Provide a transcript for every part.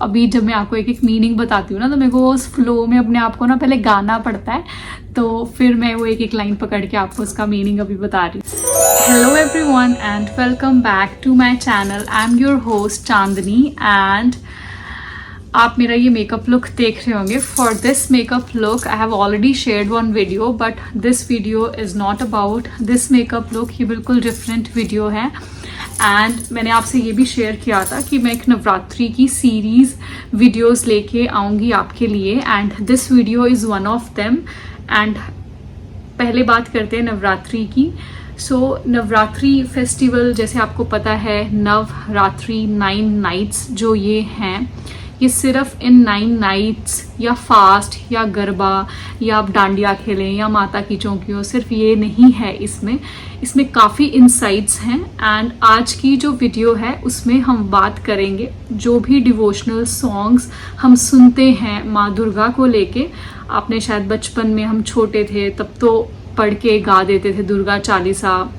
अभी जब मैं आपको एक एक मीनिंग बताती हूँ ना, तो मेरे को उस फ्लो में अपने आप को ना पहले गाना पड़ता है, तो फिर मैं वो एक एक लाइन पकड़ के आपको उसका मीनिंग अभी बता रही हूँ। Hello everyone and welcome back to my channel. I am your host Chandni and आप मेरा ये मेकअप लुक देख रहे होंगे। For this makeup look I have already shared one video, but this video is not about this makeup look. ये बिल्कुल different video है and मैंने आपसे ये भी शेयर किया था कि मैं एक नवरात्रि की सीरीज़ वीडियोस लेके आऊँगी आपके लिए and this video is one of them. And पहले बात करते हैं नवरात्रि की। नवरात्रि फेस्टिवल जैसे आपको पता है, नवरात्रि 9 नाइट्स जो ये हैं, ये सिर्फ इन 9 नाइट्स या फास्ट या गरबा या आप डांडिया खेलें या माता की चौकियों, सिर्फ ये नहीं है। इसमें काफ़ी इंसाइट्स हैं एंड आज की जो वीडियो है उसमें हम बात करेंगे जो भी डिवोशनल सॉन्ग्स हम सुनते हैं माँ दुर्गा को लेके। आपने शायद बचपन में, हम छोटे थे तब तो पढ़ के गा देते थे दुर्गा चालीसा,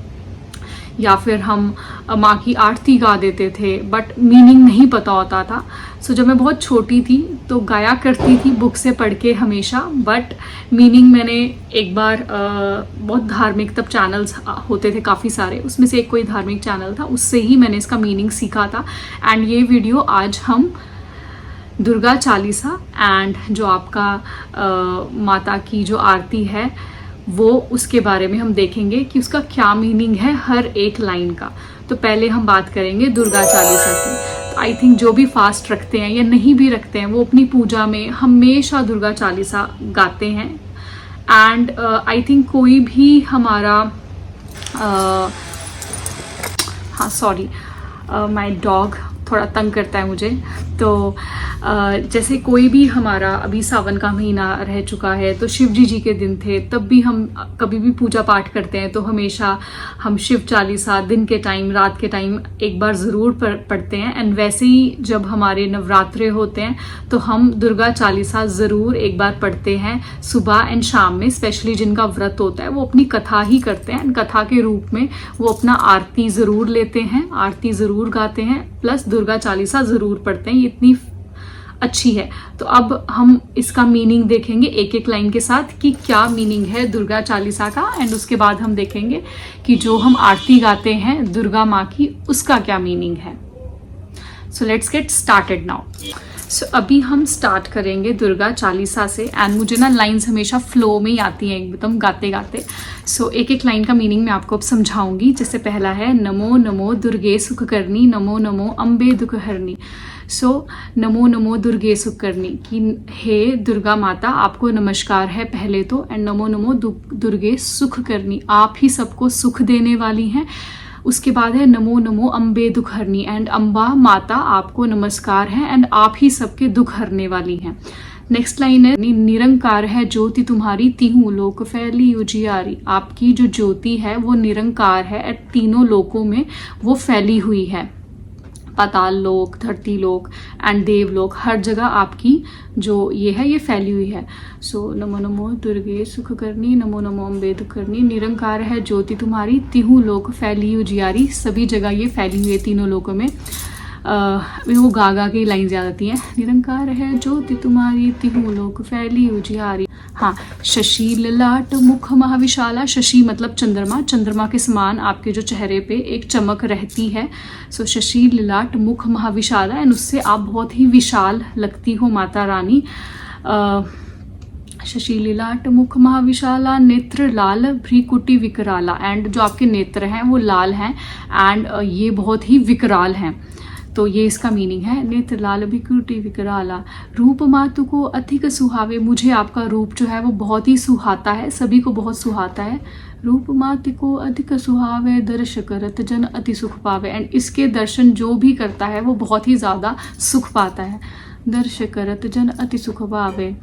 या फिर हम माँ की आरती गा देते थे, बट मीनिंग नहीं पता होता था। जब मैं बहुत छोटी थी तो गाया करती थी बुक से पढ़ के हमेशा, बट मीनिंग मैंने एक बार बहुत धार्मिक तब चैनल्स होते थे काफ़ी सारे, उसमें से एक कोई धार्मिक चैनल था, उससे ही मैंने इसका मीनिंग सीखा था। एंड ये वीडियो आज हम दुर्गा चालीसा एंड जो आपका माता की जो आरती है वो, उसके बारे में हम देखेंगे कि उसका क्या मीनिंग है हर एक लाइन का। तो पहले हम बात करेंगे दुर्गा चालीसा की। तो आई थिंक जो भी फास्ट रखते हैं या नहीं भी रखते हैं वो अपनी पूजा में हमेशा दुर्गा चालीसा गाते हैं। एंड आई थिंक कोई भी हमारा हाँ सॉरी माय डॉग थोड़ा तंग करता है मुझे। तो जैसे कोई भी हमारा, अभी सावन का महीना रह चुका है तो शिव जी के दिन थे, तब भी हम कभी भी पूजा पाठ करते हैं तो हमेशा हम शिव चालीसा दिन के टाइम, रात के टाइम एक बार ज़रूर पढ़ते हैं। एंड वैसे ही जब हमारे नवरात्रे होते हैं तो हम दुर्गा चालीसा ज़रूर एक बार पढ़ते हैं सुबह एंड शाम में। स्पेशली जिनका व्रत होता है वो अपनी कथा ही करते हैं एंड कथा के रूप में वो अपना आरती ज़रूर लेते हैं, आरती ज़रूर गाते हैं, प्लस दुर्गा चालीसा ज़रूर पढ़ते हैं। ये इतनी अच्छी है। तो अब हम इसका मीनिंग देखेंगे एक एक लाइन के साथ कि क्या मीनिंग है दुर्गा चालीसा का, एंड उसके बाद हम देखेंगे कि जो हम आरती गाते हैं दुर्गा माँ की, उसका क्या मीनिंग है। So let's get started now. अभी हम स्टार्ट करेंगे दुर्गा चालीसा से एंड मुझे ना लाइंस हमेशा फ्लो में ही आती हैं एकदम गाते गाते। एक एक लाइन का मीनिंग मैं आपको अब समझाऊंगी। जैसे पहला है, नमो नमो दुर्गे सुख करनी, नमो नमो अम्बे दुख हरनी। नमो नमो दुर्गे सुख करनी कि हे दुर्गा माता आपको नमस्कार है पहले तो, एंड नमो नमो दुर्गे सुख करनी, आप ही सबको सुख देने वाली हैं। उसके बाद है नमो नमो अम्बे दुख हरनी, एंड अम्बा माता आपको नमस्कार है एंड आप ही सबके दुख हरने वाली हैं। नेक्स्ट लाइन है, निरंकार है ज्योति तुम्हारी, तीनों लोक फैली उजियारी। आपकी जो ज्योति है वो निरंकार है, तीनों लोकों में वो फैली हुई है। पाताल लोक, धरती लोक एंड देवलोक, हर जगह आपकी जो ये है ये फैली हुई है। नमो नमो दुर्गे सुख करनी, नमो नमो अम्बे दुख करनी, निरंकार है ज्योति तुम्हारी, तीनों लोक फैली उजियारी। सभी जगह ये फैली हुई है तीनों लोकों में। वो गा की लाइन याद आती हैं, निरंकार है ज्योति तुम्हारी, तीनों लोक फैली उजियारी। हाँ, शशि ललाट मुख महाविशाला, शशि मतलब चंद्रमा, चंद्रमा के समान आपके जो चेहरे पे एक चमक रहती है। शशि ललाट मुख महाविशाला, एंड उससे आप बहुत ही विशाल लगती हो माता रानी। शशि ललाट मुख महाविशाला, नेत्र लाल भ्रीकुटी विकराला, एंड जो आपके नेत्र हैं वो लाल हैं एंड ये बहुत ही विकराल हैं। तो ये इसका मीनिंग है, नेत्र लाल भ्रीकुटी विकराला। रूप मातु को अधिक सुहावे, मुझे आपका रूप जो है वो बहुत ही सुहाता है, सभी को बहुत सुहाता है। रूप मातु को अधिक सुहावे, दर्श करत जन अति सुख पावे, एंड इसके दर्शन जो भी करता है वो बहुत ही ज़्यादा सुख पाता है। दर्श करत जन अति सुख पावे।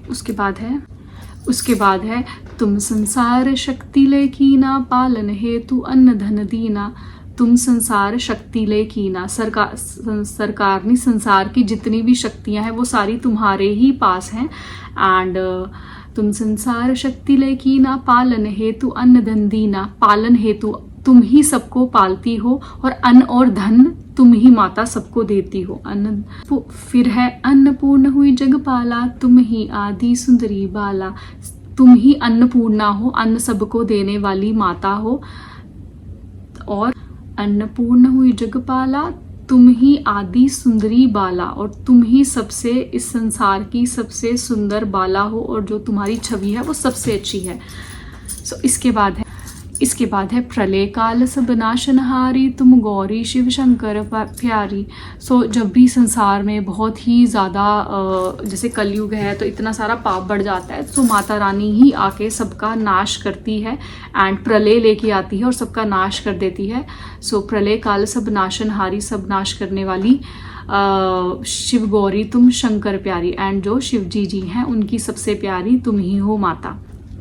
उसके बाद है तुम संसार शक्ति ले कीना, पालन हेतु अन्न धन दीना। तुम संसार शक्ति ले कीना, सरकार ने संसार की जितनी भी शक्तियां हैं वो सारी तुम्हारे ही पास हैं। एंड तुम संसार शक्ति ले कीना, पालन हेतु अन्न धन दीना, पालन हेतु तुम ही सबको पालती हो और अन्न और धन तुम ही माता सबको देती हो। अन्न फिर है अन्नपूर्ण हुई जगपाला, तुम ही आदि सुंदरी बाला। तुम ही अन्नपूर्णा हो, अन्न सबको देने वाली माता हो। और अन्नपूर्ण हुई जगपाला, तुम ही आदि सुंदरी बाला, और तुम ही सबसे इस संसार की सबसे सुंदर बाला हो, और जो तुम्हारी छवि है वो सबसे अच्छी है। इसके बाद है प्रलय काल सब नाशनहारी, तुम गौरी शिव शंकर प्यारी। जब भी संसार में बहुत ही ज़्यादा जैसे कलयुग है तो इतना सारा पाप बढ़ जाता है, तो माता रानी ही आके सबका नाश करती है एंड प्रलय लेके आती है और सबका नाश कर देती है। प्रलय काल सब नाशनहारी, सब नाश करने वाली शिव गौरी तुम शंकर प्यारी, एंड जो शिव जी हैं उनकी सबसे प्यारी तुम ही हो माता।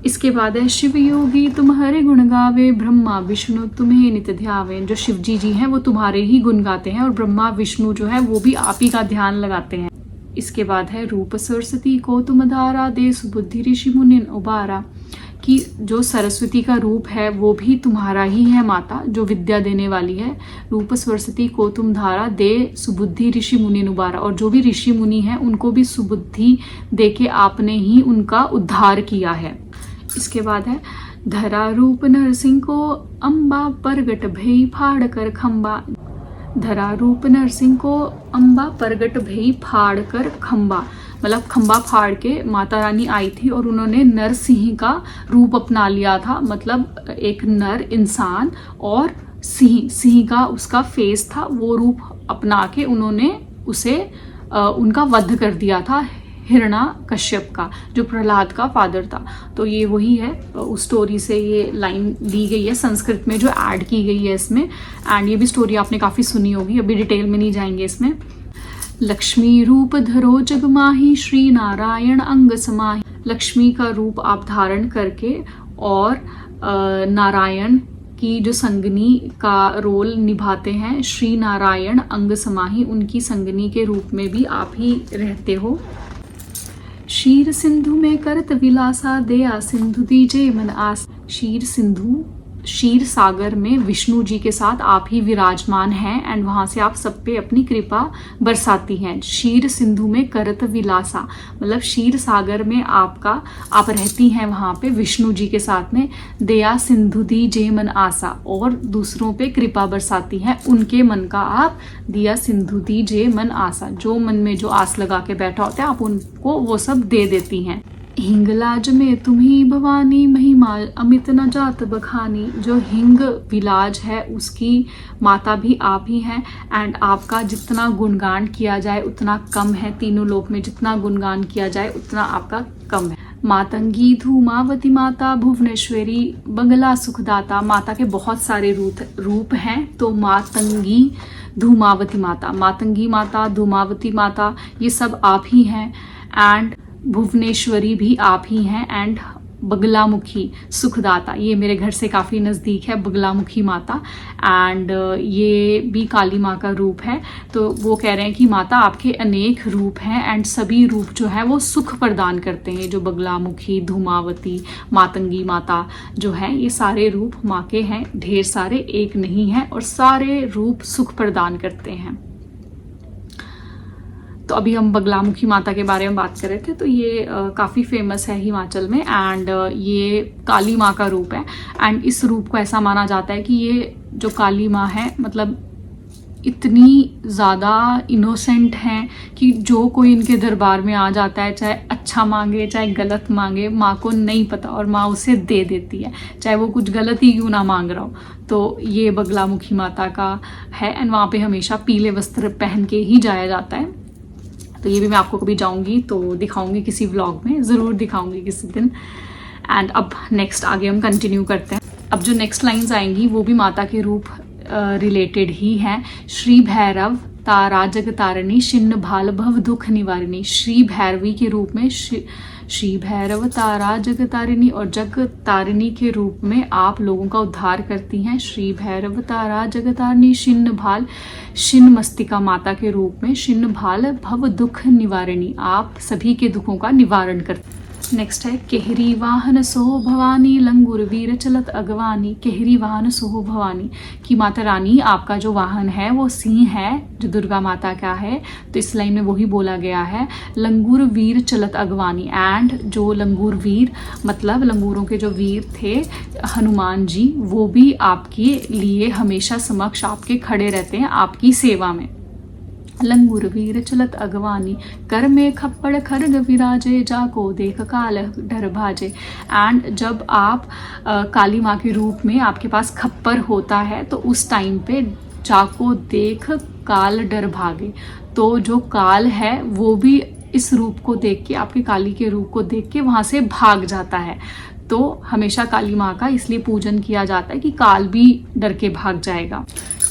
इसके बाद है शिव योगी तुम हरे गुण गावे, ब्रह्मा विष्णु तुम्हें नित ध्यावे। जो शिव जी हैं वो तुम्हारे ही गुण गाते हैं और ब्रह्मा विष्णु जो है वो भी आप ही का ध्यान लगाते हैं। इसके बाद है रूप सरस्वती को तुम धारा, दे सुबुद्धि ऋषि मुनि उबारा। कि जो सरस्वती का रूप है वो भी तुम्हारा ही है माता, जो विद्या देने वाली है। रूप सरस्वती को तुम धारा, दे सुबुद्धि ऋषि मुनि उबारा। और जो भी ऋषि मुनि हैं उनको भी सुबुद्धि देके आपने ही उनका उद्धार किया है। इसके बाद है धरा रूप नरसिंह को अम्बा, परगट भई फाड़ कर खम्बा। धरा रूप नरसिंह को अम्बा, परगट भई फाड़ कर खम्बा। मतलब खम्बा फाड़ के माता रानी आई थी और उन्होंने नरसिंह का रूप अपना लिया था। मतलब एक नर इंसान और सिंह का उसका फेस था, वो रूप अपना के उन्होंने उसे उनका वध कर दिया था, हिरणा कश्यप का, जो प्रहलाद का फादर था। तो ये वही है, उस स्टोरी से ये लाइन ली गई है संस्कृत में जो ऐड की गई है इसमें। एंड ये भी स्टोरी आपने काफ़ी सुनी होगी, अभी डिटेल में नहीं जाएंगे इसमें। लक्ष्मी रूप धरो जग माही, श्री नारायण अंग समाही। लक्ष्मी का रूप आप धारण करके और नारायण की जो संगनी का रोल निभाते हैं, श्री नारायण अंग समाही, उनकी संगनी के रूप में भी आप ही रहते हो। शीर सिंधु में करत विलासा, दया सिंधु दीजे मन आस। क्षीर सागर में विष्णु जी के साथ आप ही विराजमान हैं एंड वहां से आप सब पे अपनी कृपा बरसाती हैं। क्षीर सिंधु में करत विलासा, मतलब क्षीर सागर में आप रहती हैं वहां पे विष्णु जी के साथ में। दया सिंधु दी जे मन आसा, और दूसरों पे कृपा बरसाती हैं, उनके मन का आप दिया सिंधु दी जे मन आसा, जो मन में जो आस लगा के बैठा होता है आप उनको वो सब दे देती हैं। हिंगलाज में तुम्ही भवानी, महिमा अमित न जात बखानी। जो हिंग विलाज है उसकी माता भी आप ही हैं एंड आपका जितना गुणगान किया जाए उतना कम है। तीनों लोक में जितना गुणगान किया जाए उतना आपका कम है। मातंगी धूमावती माता, भुवनेश्वरी बंगला सुखदाता। माता के बहुत सारे रूप हैं, तो मातंगी धूमावती माता, धूमावती माता, ये सब आप ही हैं एंड भुवनेश्वरी भी आप ही हैं एंड बगलामुखी सुखदाता, ये मेरे घर से काफ़ी नज़दीक है बगलामुखी माता एंड ये भी काली माँ का रूप है। तो वो कह रहे हैं कि माता आपके अनेक रूप हैं एंड सभी रूप जो है वो सुख प्रदान करते हैं। जो बगलामुखी, धूमावती, मातंगी माता जो हैं ये सारे रूप माँ के हैं, ढेर सारे, एक नहीं है, और सारे रूप सुख प्रदान करते हैं। तो अभी हम बगलामुखी माता के बारे में बात कर रहे थे, तो ये काफ़ी फेमस है हिमाचल में एंड ये काली माँ का रूप है एंड इस रूप को ऐसा माना जाता है कि ये जो काली माँ है मतलब इतनी ज़्यादा इनोसेंट हैं कि जो कोई इनके दरबार में आ जाता है, चाहे अच्छा मांगे चाहे गलत मांगे, माँ को नहीं पता और माँ उसे दे देती है, चाहे वो कुछ गलत ही क्यों ना मांग रहा हो। तो ये बगलामुखी माता का है एंड वहाँ पे हमेशा पीले वस्त्र पहन के ही जाया जाता है। तो ये भी मैं आपको कभी जाऊंगी तो दिखाऊंगी, किसी व्लॉग में ज़रूर दिखाऊंगी किसी दिन। एंड अब नेक्स्ट आगे हम कंटिन्यू करते हैं। अब जो नेक्स्ट लाइंस आएंगी वो भी माता के रूप रिलेटेड ही हैं। श्री भैरव तारा जग तारिणी, छिन्न भाल भव दुख निवारिणी। श्री भैरवी के रूप में श्री भैरव तारा जग तारिणी, और जग तारिणी के रूप में आप लोगों का उद्धार करती हैं। श्री भैरव तारा जग तारिणी, छिन्न भाल, छिन्न मस्तिका माता के रूप में, छिन्न भाल भव दुख निवारिणी, आप सभी के दुखों का निवारण करती हैं। नेक्स्ट है केहरी वाहन सोहो भवानी लंगूर वीर चलत अगवानी। केहरी वाहन सोहो भवानी कि माता रानी आपका जो वाहन है वो सिंह है, जो दुर्गा माता का है, तो इस लाइन में वही बोला गया है। लंगूर वीर चलत अगवानी, एंड जो लंगूर वीर मतलब लंगूरों के जो वीर थे हनुमान जी, वो भी आपके लिए हमेशा समक्ष आपके खड़े रहते हैं आपकी सेवा में। लंगूर वीर चलत अगवानी कर में खप्पड़ खरग विराजे जाको देख काल डर भाजे। एंड जब आप काली माँ के रूप में आपके पास खप्पर होता है तो उस टाइम पे जाको देख काल डर भागे, तो जो काल है वो भी इस रूप को देख के, आपके काली के रूप को देख के वहाँ से भाग जाता है। तो हमेशा काली माँ का इसलिए पूजन किया जाता है कि काल भी डर के भाग जाएगा।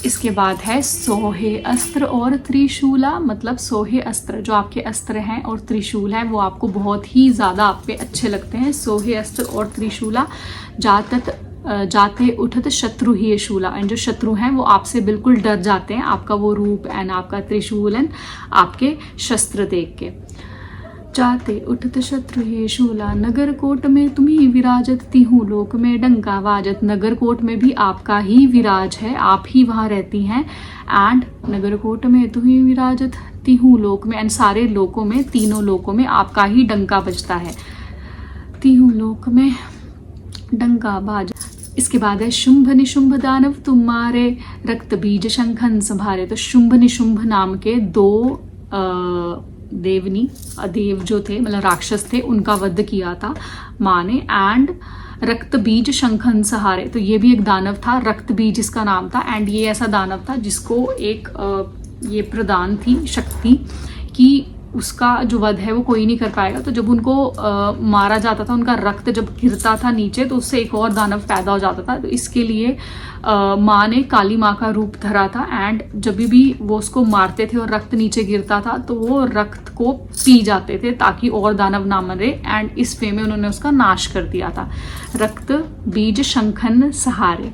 इसके बाद है सोहे अस्त्र और त्रिशूला, मतलब सोहे अस्त्र जो आपके अस्त्र हैं और त्रिशूल है वो आपको बहुत ही ज़्यादा आप पे अच्छे लगते हैं। सोहे अस्त्र और त्रिशूला जाते उठत शत्रु ही शूला, एंड जो शत्रु हैं वो आपसे बिल्कुल डर जाते हैं आपका वो रूप एंड आपका त्रिशूल एंड आपके शस्त्र देख के। जाते उठत शत्रु हे शूला नगर कोट में तुम्ही विराजत तिहु लोक में डंका वाजत। नगर कोट में भी आपका ही विराज है, आप ही वहाँ रहती हैं। एंड नगर कोट में तुम्ही विराजत तिहु लोक में, एंड सारे लोकों में, तीनों लोकों में आपका ही डंका बजता है। तिहु लोक में डंका बाज। इसके बाद है शुंभ निशुंभ दानव तुम्हारे रक्त बीज शंखन संभारे। तो शुंभ निशुंभ नाम के दो देव जो थे मतलब राक्षस थे, उनका वध किया था माँ ने। एंड रक्त बीज शंखन सहारे, तो ये भी एक दानव था, रक्त बीज इसका नाम था। एंड ये ऐसा दानव था जिसको एक ये प्रदान थी शक्ति कि उसका जो वध है वो कोई नहीं कर पाएगा। तो जब उनको मारा जाता था, उनका रक्त जब गिरता था नीचे, तो उससे एक और दानव पैदा हो जाता था। तो इसके लिए माँ ने काली माँ का रूप धरा था। एंड जब भी वो उसको मारते थे और रक्त नीचे गिरता था तो वो रक्त को पी जाते थे ताकि और दानव ना मरे। एंड इस वे में उन्होंने उसका नाश कर दिया था। रक्त बीज शंखन सहारे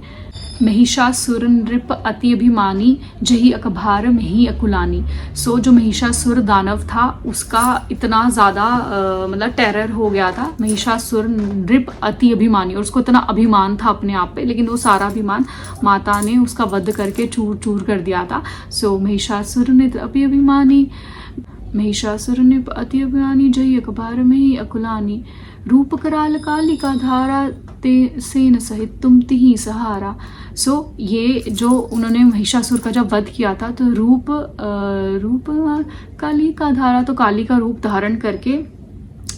महिषासुर नृप अति अभिमानी जही अकभार मही अकुलानी। सो जो महिषासुर दानव था उसका इतना ज़्यादा मतलब टेरर हो गया था। महिषासुर नृप अति अभिमानी, और उसको इतना अभिमान था अपने आप पे, लेकिन वो सारा अभिमान माता ने उसका वध करके चूर चूर कर दिया था। सो महिषासुर नृप अति अभिमानी, महिषासुर नृप अति अभिमानी जही अकभार मही अकुलानी। रूप कराल कालिका धारा ते सेन सहित तुम तिही सहारा। सो ये जो उन्होंने महिषासुर का जब वध किया था तो रूप काली का धारा, तो काली का रूप धारण करके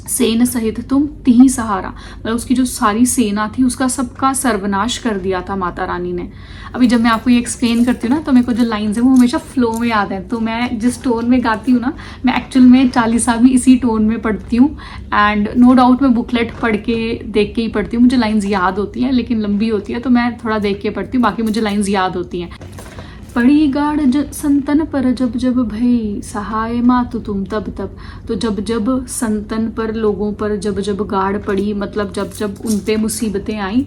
सेन सहित तुम तिही सहारा, मतलब उसकी जो सारी सेना थी उसका सबका सर्वनाश कर दिया था माता रानी ने। अभी जब मैं आपको ये एक्सप्लेन करती हूँ ना तो मेरे को जो लाइन्स है वो हमेशा फ्लो में याद है। तो मैं जिस टोन में गाती हूँ ना, मैं एक्चुअल में चालीसा भी इसी टोन में पढ़ती हूँ। एंड नो डाउट मैं बुकलेट पढ़ के देख के ही पढ़ती हूँ, मुझे लाइन्स याद होती हैं, लेकिन लंबी होती है तो मैं थोड़ा देख के पढ़ती हूँ, बाकी मुझे लाइन्स याद होती हैं। पड़ी गाढ़ संतन पर जब जब भई सहाय मातु तुम तब तब। तो जब जब संतन पर, लोगों पर जब जब गाढ़ पड़ी, मतलब जब जब उन पे मुसीबतें आई।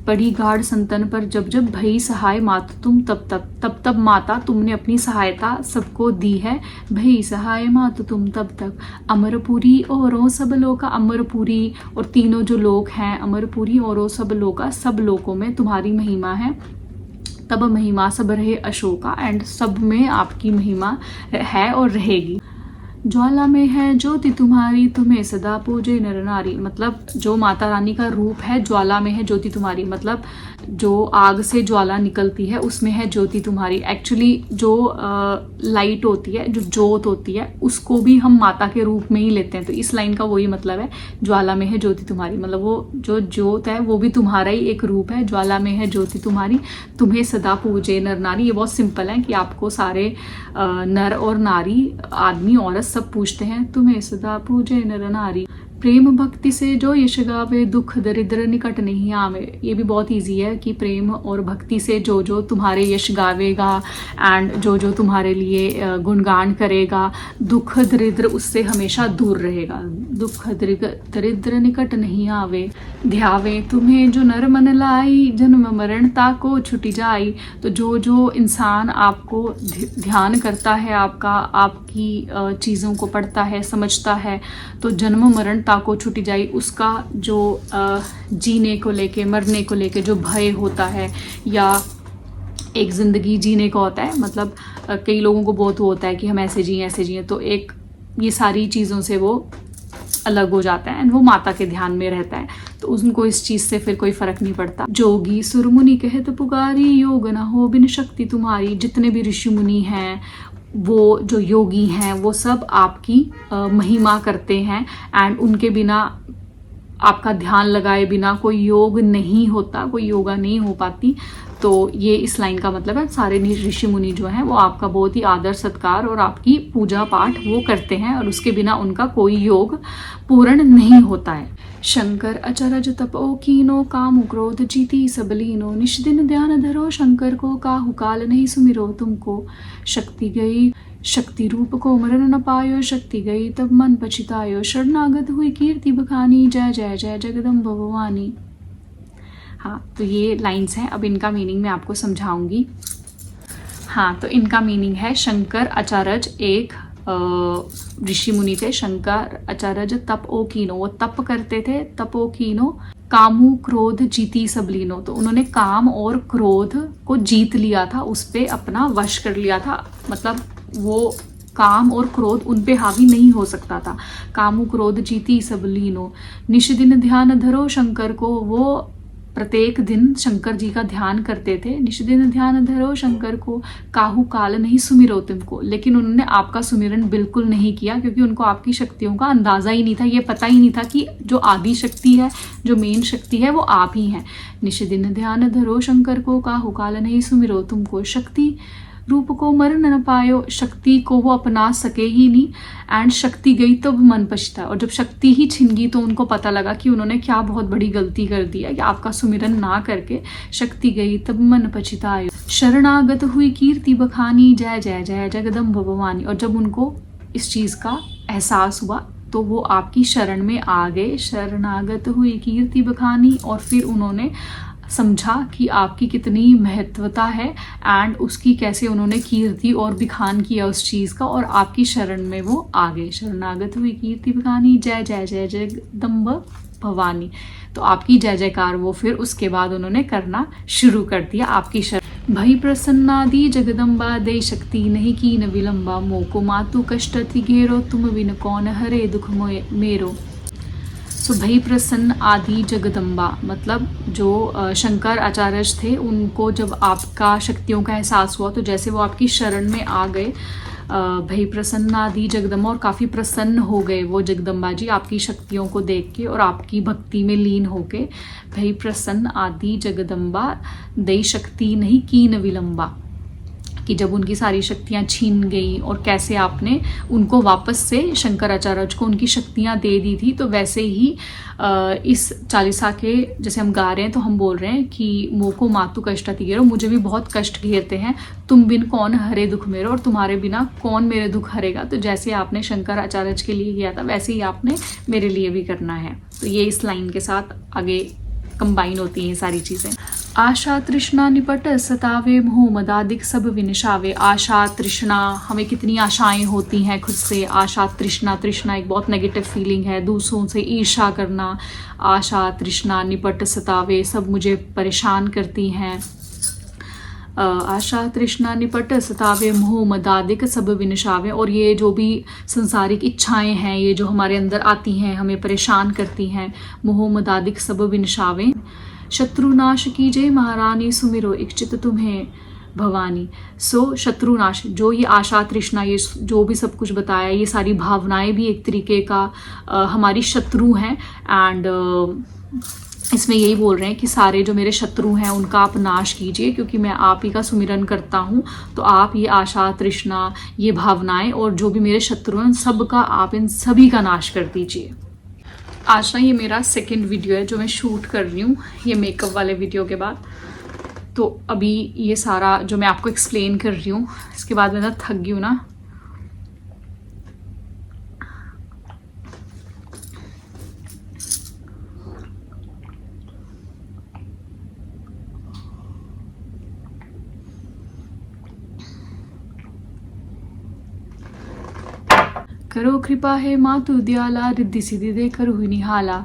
पड़ी गाढ़ संतन पर जब जब भई सहाय मातु तुम तब तब माता तुमने अपनी सहायता सबको दी है। भई सहाय मातु तुम तब तक। अमरपुरी औरों सब लोका, अमरपुरी और तीनों जो लोक हैं, अमरपुरी औरों सब लोका, सब लोकों में तुम्हारी महिमा है। तब महिमा सब रहे अशोका, एंड सब में आपकी महिमा है और रहेगी। ज्वाला में है ज्योति तुम्हारी तुम्हें सदा पूजे नर नारी। मतलब जो माता रानी का रूप है, ज्वाला में है ज्योति तुम्हारी, मतलब जो आग से ज्वाला निकलती है उसमें है ज्योति तुम्हारी। एक्चुअली जो लाइट होती है, जो ज्योत होती है, उसको भी हम माता के रूप में ही लेते हैं। तो इस लाइन का वही मतलब है, ज्वाला में है ज्योति तुम्हारी, मतलब वो जो ज्योत है वो भी तुम्हारा ही एक रूप है। ज्वाला में है ज्योति तुम्हारी तुम्हें सदा पूजे नर नारी। ये बहुत सिंपल है कि आपको सारे नर और नारी, आदमी औरत सब पूछते हैं, तुम्हें सदा पूजे नर नारी। प्रेम भक्ति से जो यश गावे दुख दरिद्र निकट नहीं आवे। ये भी बहुत इजी है कि प्रेम और भक्ति से जो जो तुम्हारे यश गावेगा एंड जो जो तुम्हारे लिए गुणगान करेगा, दुख दरिद्र उससे हमेशा दूर रहेगा। दुख दरिद्र निकट नहीं आवे। ध्यावे तुम्हें जो नर मन लाई जन्म मरण ताको छुटी जाई। तो जो जो इंसान आपको ध्यान करता है, आपकी चीज़ों को पढ़ता है, समझता है, तो जन्म मरण का को छुटी जाई, उसका जो जीने को लेके, मरने को लेके जो भय होता है, या एक ज़िंदगी जीने का होता है, मतलब कई लोगों को बहुत होता है कि हम ऐसे जिए, तो एक ये सारी चीज़ों से वो अलग हो जाता है एंड वो माता के ध्यान में रहता है, तो उनको इस चीज़ से फिर कोई फ़र्क नहीं पड़ता। जोगी सुरमुनि कहत पुकारी, योग न हो बिन शक्ति तुम्हारी। जितने भी ऋषि मुनि हैं, वो जो योगी हैं, वो सब आपकी महिमा करते हैं एंड उनके बिना, आपका ध्यान लगाए बिना कोई योग नहीं होता, कोई योगा नहीं हो पाती। तो ये इस लाइन का मतलब है, सारे ऋषि मुनि जो हैं वो आपका बहुत ही आदर सत्कार और आपकी पूजा पाठ वो करते हैं, और उसके बिना उनका कोई योग पूर्ण नहीं होता है। शंकर अचरज तपो कीनो, काम क्रोध जीती सबलीनो। निश दिन ध्यान धरो शंकर को, काहू काल नहीं सुमिरो तुमको। शक्ति गई शक्ति रूप को मरण न पायो, शक्ति गई तब मन पछितायो। शरणागत हुई कीर्ति बखानी, जय जय जय जगदम्ब भवानी। हाँ, तो ये लाइंस हैं। अब इनका मीनिंग मैं आपको समझाऊंगी। हाँ, तो इनका मीनिंग है, शंकर आचार्य एक ऋषि मुनि थे। शंकर आचार्य तप ओ कीनो, वो तप करते थे। तप ओ कीनो, कामु क्रोध जीती सबलीनो। तो उन्होंने काम और क्रोध को जीत लिया था, उस पे अपना वश कर लिया था। मतलब वो काम और क्रोध उन पे हावी नहीं हो सकता था। कामु क्रोध जीती सबलीनो। निश दिन ध्यान धरो शंकर को, वो प्रत्येक दिन शंकर जी का ध्यान करते थे। निश दिन ध्यान धरो शंकर को, काहू काल नहीं सुमिरो तुमको। लेकिन उन्होंने आपका सुमिरन बिल्कुल नहीं किया, क्योंकि उनको आपकी शक्तियों का अंदाजा ही नहीं था, ये पता ही नहीं था कि जो आदि शक्ति है, जो मेन शक्ति है, वो आप ही हैं। निश दिन ध्यान धरो शंकर को, काहू काल नहीं सुमिरो तुमको। शक्ति रूप को मरण न पायो, शक्ति को वो अपना सके ही नहीं एंड शक्ति गई तब मन पछता। और जब शक्ति ही छिन गई तो उनको पता लगा कि उन्होंने क्या बहुत बड़ी गलती कर दी है कि आपका सुमिरन ना करके। शक्ति गई तब मन पछितायो, शरणागत हुई कीर्ति बखानी, जय जय जय जगदम्ब भवानी। और जब उनको इस चीज़ का एहसास हुआ तो वो आपकी शरण में आ गए। शरणागत हुई कीर्ति बखानी, और फिर उन्होंने समझा कि आपकी कितनी महत्वता है एंड उसकी कैसे उन्होंने कीर्ति और बिखान किया उस चीज़ का, और आपकी शरण में वो आ गए। शरणागत हुई कीर्ति बिखानी, जय जय जय जगदम्ब भवानी। तो आपकी जय जयकार वो फिर उसके बाद उन्होंने करना शुरू कर दिया आपकी शरण। भई प्रसन्नादि जगदम्बा, दे शक्ति नहीं की न विलंबा। मोको मातु कष्ट थी घेरो, तुम बिन कौन हरे दुख मेरो। सो भई प्रसन्न आदि जगदम्बा, मतलब जो शंकर आचार्य थे, उनको जब आपका शक्तियों का एहसास हुआ तो जैसे वो आपकी शरण में आ गए, भई प्रसन्न आदि जगदम्बा, और काफ़ी प्रसन्न हो गए वो जगदम्बा जी आपकी शक्तियों को देख के और आपकी भक्ति में लीन होके। भई प्रसन्न आदि जगदम्बा, दई शक्ति नहीं की न विलंबा, कि जब उनकी सारी शक्तियाँ छीन गई और कैसे आपने उनको वापस से शंकराचार्य को उनकी शक्तियाँ दे दी थी। तो वैसे ही इस चालीसा के जैसे हम गा रहे हैं तो हम बोल रहे हैं कि मोको मातु कष्टति घेरो, मुझे भी बहुत कष्ट घेरते हैं। तुम बिन कौन हरे दुख मेरो, और तुम्हारे बिना कौन मेरे दुख हरेगा। तो जैसे आपने शंकराचार्य के लिए किया था वैसे ही आपने मेरे लिए भी करना है। तो ये इस लाइन के साथ आगे कंबाइन होती हैं सारी चीज़ें। आशा तृष्णा निपट सतावे, मोह मदादिक सब विनिशावे। आशा तृष्णा, हमें कितनी आशाएं होती हैं खुद से। आशा तृष्णा, तृष्णा एक बहुत नेगेटिव फीलिंग है, दूसरों से ईर्ष्या करना। आशा तृष्णा निपट सतावे, सब मुझे परेशान करती हैं। आशा तृष्णा निपट सतावे, मोह मदादिक सब विनिशावे। और ये जो भी संसारिक इच्छाएं हैं, ये जो हमारे अंदर आती हैं, हमें परेशान करती हैं। मोह मदादिक सब विनिशावे। शत्रुनाश कीजिए महारानी, सुमिरो इच्छित तुम्हें भवानी। सो शत्रुनाश, जो ये आशा तृष्णा, ये जो भी सब कुछ बताया, ये सारी भावनाएं भी एक तरीके का हमारी शत्रु हैं। एंड इसमें यही बोल रहे हैं कि सारे जो मेरे शत्रु हैं उनका आप नाश कीजिए, क्योंकि मैं आप ही का सुमिरन करता हूँ। तो आप ये आशा तृष्णा, ये भावनाएं और जो भी मेरे शत्रु हैं, सबका आप इन सभी का नाश कर दीजिए। आज ना ये मेरा सेकंड वीडियो है जो मैं शूट कर रही हूँ, ये मेकअप वाले वीडियो के बाद। तो अभी ये सारा जो मैं आपको एक्सप्लेन कर रही हूँ, इसके बाद मैं ना थक गई हूँ ना। करो कृपा है मातु दयाला, रिद्धि सिद्धि दे करो निहाला,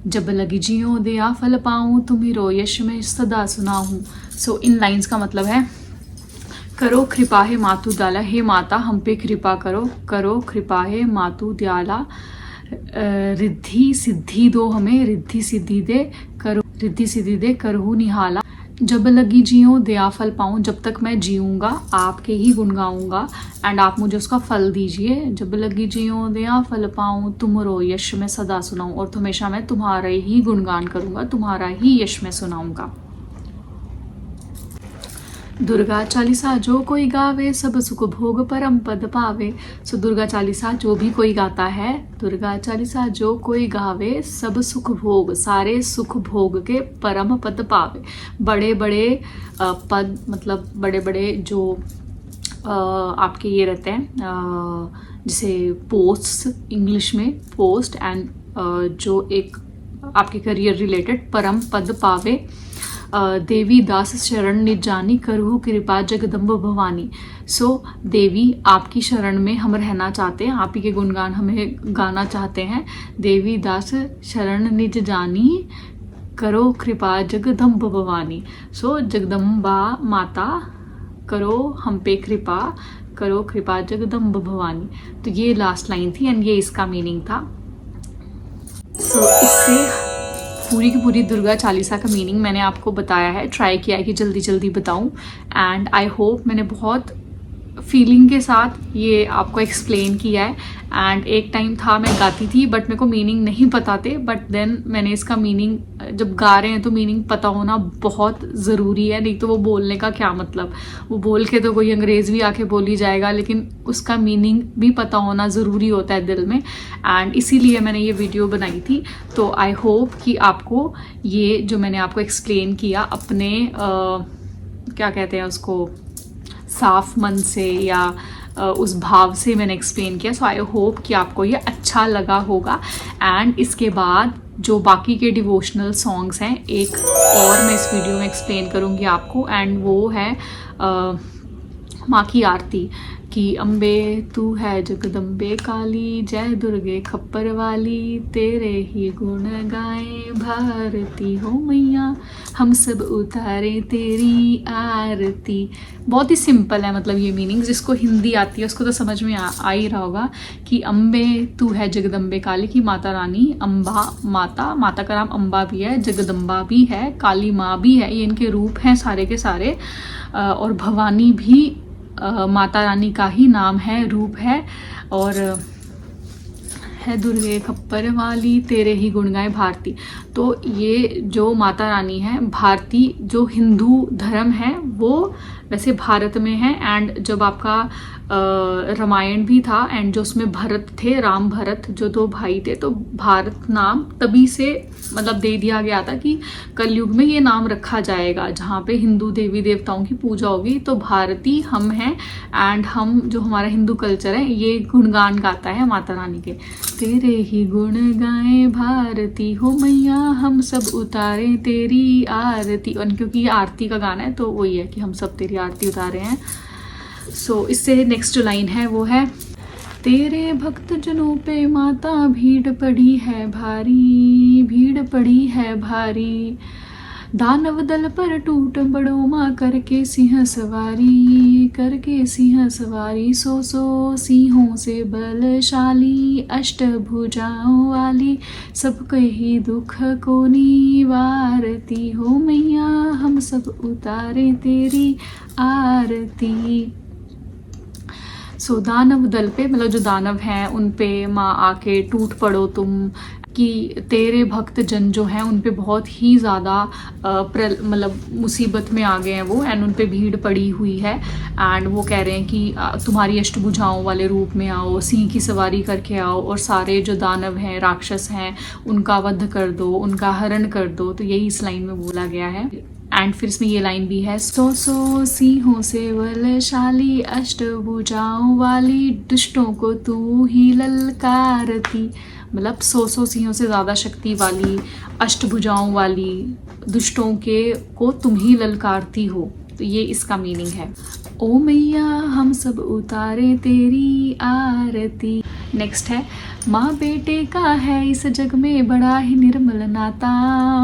जब लगी जियो दया फल पाऊँ, तुम्ही रो यश में सदा सुनाऊँ। सो इन लाइंस का मतलब है करो कृपा है मातु दयाला, हे माता हम पे कृपा करो, करो कृपा है मातु दयाला, रिद्धि सिद्धि दो हमें, रिद्धि सिद्धि दे करो, रिद्धि सिद्धि दे करहु निहाला, जब लगी जियो दया फल पाऊँ, जब तक मैं जीऊँगा आपके ही गुण गाऊँगा एंड आप मुझे उसका फल दीजिए। जब लगी जियो दया फल पाऊँ, तुम रो यश में सदा सुनाऊँ, और हमेशा मैं तुम्हारा ही गुणगान करूँगा, तुम्हारा ही यश में सुनाऊँगा। दुर्गा चालीसा जो कोई गावे, सब सुख भोग परम पद पावे। सो दुर्गा चालीसा जो भी कोई गाता है, दुर्गा चालीसा जो कोई गावे, सब सुख भोग, सारे सुख भोग के परम पद पावे। बड़े बड़े पद मतलब बड़े बड़े जो आपके ये रहते हैं, जैसे पोस्ट, इंग्लिश में पोस्ट एंड जो एक आपके करियर रिलेटेड परम पद पावे। देवी दास शरण निज जानी, करहु कृपा जगदम्ब भवानी। सो देवी आपकी शरण में हम रहना चाहते हैं, आप ही के गुणगान हमें गाना चाहते हैं। देवी दास शरण निज जानी, करो कृपा जगदम्ब भवानी। सो जगदम्बा माता करो हम पे कृपा, करो कृपा जगदम्ब भवानी। तो ये लास्ट लाइन थी एंड ये इसका मीनिंग था। सो इससे पूरी की पूरी दुर्गा चालीसा का मीनिंग मैंने आपको बताया है, ट्राई किया है कि जल्दी जल्दी बताऊं एंड आई होप मैंने बहुत फीलिंग के साथ ये आपको एक्सप्लेन किया है। एंड एक टाइम था मैं गाती थी बट मेरे को मीनिंग नहीं पता थे, बट देन मैंने इसका मीनिंग, जब गा रहे हैं तो मीनिंग पता होना बहुत ज़रूरी है, नहीं तो वो बोलने का क्या मतलब, वो बोल के तो कोई अंग्रेज़ भी आके बोल ही जाएगा, लेकिन उसका मीनिंग भी पता होना ज़रूरी होता है दिल में। एंड इसीलिए मैंने ये वीडियो बनाई थी। तो आई होप कि आपको ये जो मैंने आपको एक्सप्लेन किया अपने क्या कहते हैं उसको, साफ मन से या उस भाव से मैंने एक्सप्लेन किया। सो आई होप कि आपको ये अच्छा लगा होगा। एंड इसके बाद जो बाकी के डिवोशनल सॉन्ग्स हैं एक और मैं इस वीडियो में एक्सप्लेन करूँगी आपको, एंड वो है माँ की आरती कि अम्बे तू है जगदम्बे काली, जय दुर्गे खप्पर वाली, तेरे ही गुण गाएं भारती हो मैया, हम सब उतारे तेरी आरती। बहुत ही सिंपल है, मतलब ये मीनिंग जिसको हिंदी आती है उसको तो समझ में आ ही रहा होगा कि अम्बे तू है जगदम्बे काली की माता रानी, अम्बा माता, माता का नाम अम्बा भी है, जगदम्बा भी है, काली माँ भी है, ये इनके रूप हैं सारे के सारे। और भवानी भी माता रानी का ही नाम है, रूप है। और है दुर्गे खप्पर वाली, तेरे ही गुण गाए भारती। तो ये जो माता रानी है, भारती जो हिंदू धर्म है वो वैसे भारत में है। एंड जब आपका रामायण भी था एंड जो उसमें भरत थे, राम भरत जो दो भाई थे, तो भारत नाम तभी से मतलब दे दिया गया था कि कलयुग में ये नाम रखा जाएगा जहाँ पे हिंदू देवी देवताओं की पूजा होगी। तो भारती हम हैं एंड हम जो हमारा हिंदू कल्चर है ये गुणगान गाता है माता रानी के, तेरे ही गुण गाएं भारती हो मैया, हम सब उतारे तेरी आरती। और क्योंकि ये आरती का गाना है तो वही है कि हम सब तेरी आरती उतारे हैं। सो इससे नेक्स्ट जो लाइन है वो है, तेरे भक्त जनों पे माता भीड़ पड़ी है भारी, भीड़ पड़ी है भारी, दानव दल पर टूट बड़ो माँ करके सिंह सवारी, करके सिंह सवारी, सो सो सिंहों से बलशाली, अष्टभुजाओं वाली, सबके ही दुख को निवारती हो मैया, हम सब उतारे तेरी आरती। सो दानव दल पे मतलब जो दानव हैं उन पे माँ आके टूट पड़ो तुम, कि तेरे भक्त जन जो हैं उन पे बहुत ही ज़्यादा मतलब मुसीबत में आ गए हैं वो, एंड उन पे भीड़ पड़ी हुई है। एंड वो कह रहे हैं कि तुम्हारी अष्टभुजाओं वाले रूप में आओ, सिंह की सवारी करके आओ और सारे जो दानव हैं, राक्षस हैं, उनका वध कर दो, उनका हरण कर दो। तो यही इस लाइन में बोला गया है। एंड फिर इसमें ये लाइन भी है, सो सो सिंहों से बलशाली, अष्टभुजाओं वाली, दुष्टों को तू ही ललकारती। मतलब सौ सिंहों से ज़्यादा शक्ति वाली, अष्टभुजाओं वाली, दुष्टों के को तुम ही ललकारती हो। तो ये इसका मीनिंग है। ओ मैया हम सब उतारे तेरी आरती। नेक्स्ट है, माँ बेटे का है इस जग में बड़ा ही निर्मल नाता,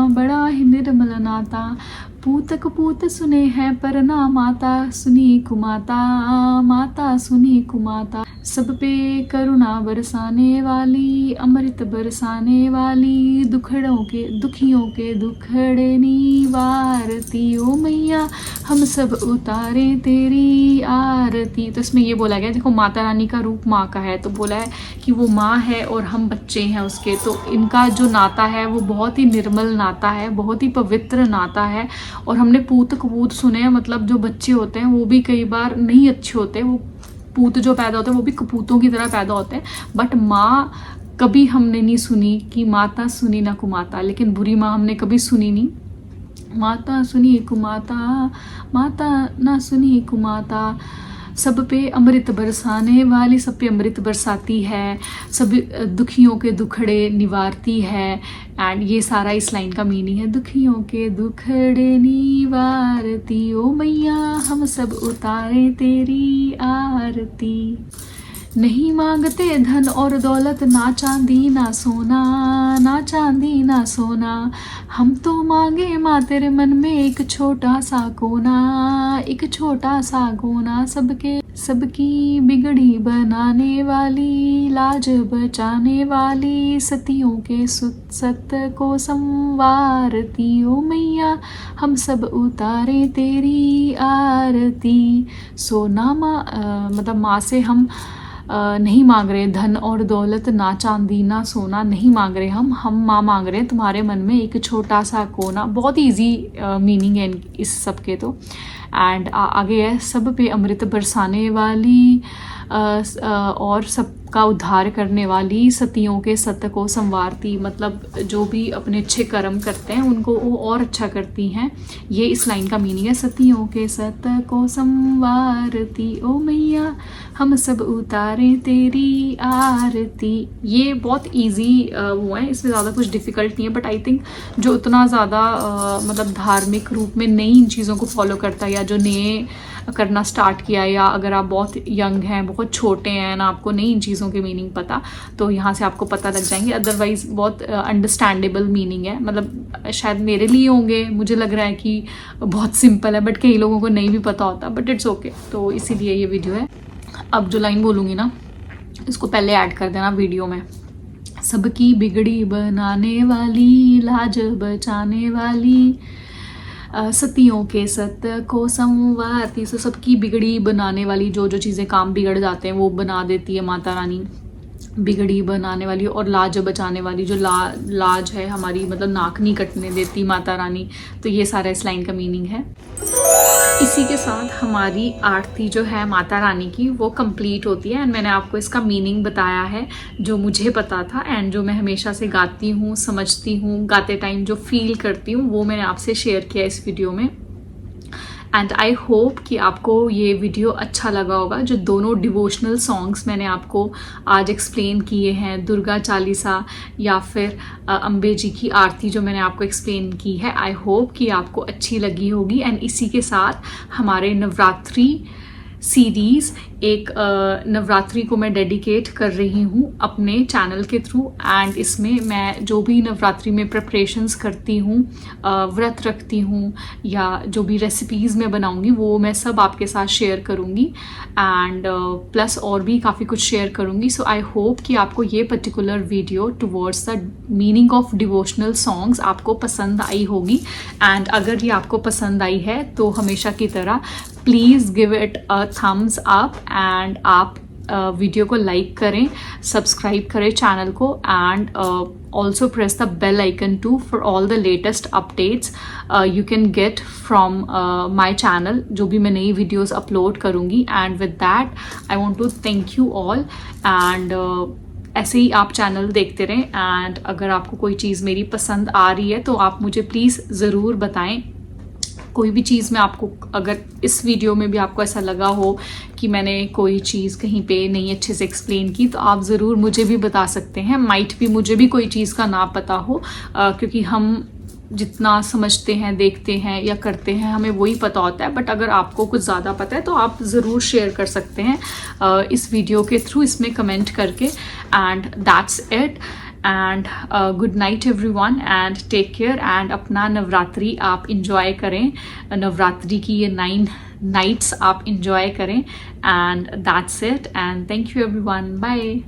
बड़ा ही निर्मल नाता, पूतक पूत सुने हैं पर ना माता सुनी कुमाता, माता सुनी कुमाता, सब पे करुणा बरसाने वाली, अमृत बरसाने वाली, दुखियों के दुखड़े निवारती, ओ मैया हम सब उतारे तेरी आरती। तो इसमें ये बोला गया, देखो माता रानी का रूप माँ का है, तो बोला है कि वो माँ है और हम बच्चे हैं उसके, तो इनका जो नाता है वो बहुत ही निर्मल नाता है, बहुत ही पवित्र नाता है। और हमने पूत कपूत सुने हैं, मतलब जो बच्चे होते हैं वो भी कई बार नहीं अच्छे होते, वो पूत जो पैदा होते हैं वो भी कपूतों की तरह पैदा होते हैं, बट माँ कभी हमने नहीं सुनी कि माता सुनी ना कुमाता, लेकिन बुरी माँ हमने कभी सुनी नहीं, माता सुनी कुमाता, माता ना सुनी कुमाता, सब पे अमृत बरसाने वाली, सब पे अमृत बरसाती है, सब दुखियों के दुखड़े निवारती है। एंड ये सारा इस लाइन का मीनिंग है, दुखियों के दुखड़े निवारती, ओ मैया हम सब उतारे तेरी आरती। नहीं मांगते धन और दौलत, ना चांदी ना सोना, ना चांदी ना सोना, हम तो मांगे माँ तेरे मन में एक छोटा सा कोना, एक छोटा सा कोना, सबकी बिगड़ी बनाने वाली, लाज बचाने वाली, सतियों के सत को संवारती, ओ मैया हम सब उतारे तेरी आरती। सो ना माँ, मतलब माँ से हम नहीं मांग रहे धन और दौलत, ना चांदी ना सोना नहीं मांग रहे हम माँ मांग रहे हैं तुम्हारे मन में एक छोटा सा कोना। बहुत ईजी मीनिंग है इस सब के तो। एंड आगे है, सब पे अमृत बरसाने वाली और सबका उद्धार करने वाली, सतियों के सत्य को संवारती, मतलब जो भी अपने अच्छे कर्म करते हैं उनको वो और अच्छा करती हैं, ये इस लाइन का मीनिंग है, सतियों के सत्य को संवारती, ओ मैया हम सब उतारे तेरी आरती। ये बहुत इजी वो है, इसमें ज़्यादा कुछ डिफ़िकल्ट नहीं है, बट आई थिंक जो उतना ज़्यादा मतलब धार्मिक रूप में नई इन चीज़ों को फॉलो करता है, या जो नए करना स्टार्ट किया, या अगर आप बहुत यंग हैं, बहुत छोटे हैं ना, आपको नहीं इन चीज़ों के मीनिंग पता, तो यहाँ से आपको पता लग जाएंगे। अदरवाइज़ बहुत अंडरस्टैंडेबल मीनिंग है, मतलब शायद मेरे लिए होंगे, मुझे लग रहा है कि बहुत सिंपल है, बट कई लोगों को नहीं भी पता होता, बट इट्स ओके। तो इसीलिए ये वीडियो है। अब जो लाइन बोलूँगी ना, इसको पहले ऐड कर देना वीडियो में, सबकी बिगड़ी बनाने वाली, लाज बचाने वाली, सतियों के सत्य को संवारती। सो सबकी बिगड़ी बनाने वाली, जो जो चीज़ें काम बिगड़ जाते हैं वो बना देती है माता रानी, बिगड़ी बनाने वाली, और लाज बचाने वाली, जो लाज है हमारी, मतलब नाक नहीं कटने देती माता रानी। तो ये सारा इस लाइन का मीनिंग है। इसी के साथ हमारी आरती जो है माता रानी की वो कंप्लीट होती है। एंड मैंने आपको इसका मीनिंग बताया है जो मुझे पता था, एंड जो मैं हमेशा से गाती हूँ, समझती हूँ, गाते टाइम जो फील करती हूँ वो मैंने आपसे शेयर किया इस वीडियो में। एंड आई होप कि आपको ये वीडियो अच्छा लगा होगा। जो दोनों डिवोशनल सॉन्ग्स मैंने आपको आज एक्सप्लेन किए हैं, दुर्गा चालीसा या फिर अम्बे जी की आरती जो मैंने आपको एक्सप्लेन की है, आई होप कि आपको अच्छी लगी होगी। एंड इसी के साथ हमारे नवरात्रि सीरीज़ एक नवरात्रि को मैं डेडिकेट कर रही हूँ अपने चैनल के थ्रू। एंड इसमें मैं जो भी नवरात्रि में प्रिपरेशंस करती हूँ, व्रत रखती हूँ, या जो भी रेसिपीज़ मैं बनाऊँगी वो मैं सब आपके साथ शेयर करूँगी। एंड प्लस और भी काफ़ी कुछ शेयर करूँगी। सो आई होप कि आपको ये particular video towards the meaning of devotional songs आपको पसंद आई होगी। एंड अगर ये आपको पसंद आई है तो हमेशा की तरह please give it a thumbs up, and आप वीडियो को लाइक करें, सब्सक्राइब करें चैनल को, and also press the bell icon to for all the latest updates you can get from my channel, जो भी मैं नई वीडियोज़ अपलोड करूँगी। And with that I want to thank you all. एंड ऐसे ही आप चैनल देखते रहें। एंड अगर आपको कोई चीज़ मेरी पसंद आ रही है तो आप मुझे प्लीज़ ज़रूर बताएं। कोई भी चीज़ में आपको, अगर इस वीडियो में भी आपको ऐसा लगा हो कि मैंने कोई चीज़ कहीं पे नहीं अच्छे से एक्सप्लेन की, तो आप ज़रूर मुझे भी बता सकते हैं। माइट भी मुझे भी कोई चीज़ का ना पता हो, क्योंकि हम जितना समझते हैं, देखते हैं या करते हैं, हमें वही पता होता है। बट अगर आपको कुछ ज़्यादा पता है तो आप ज़रूर शेयर कर सकते हैं इस वीडियो के थ्रू, इसमें कमेंट करके। And that's it and good night everyone and take care and अपना नवरात्रि आप इंजॉय करें, नवरात्रि की ये 9 नाइट्स आप इंजॉय करें and that's it and thank you everyone, bye.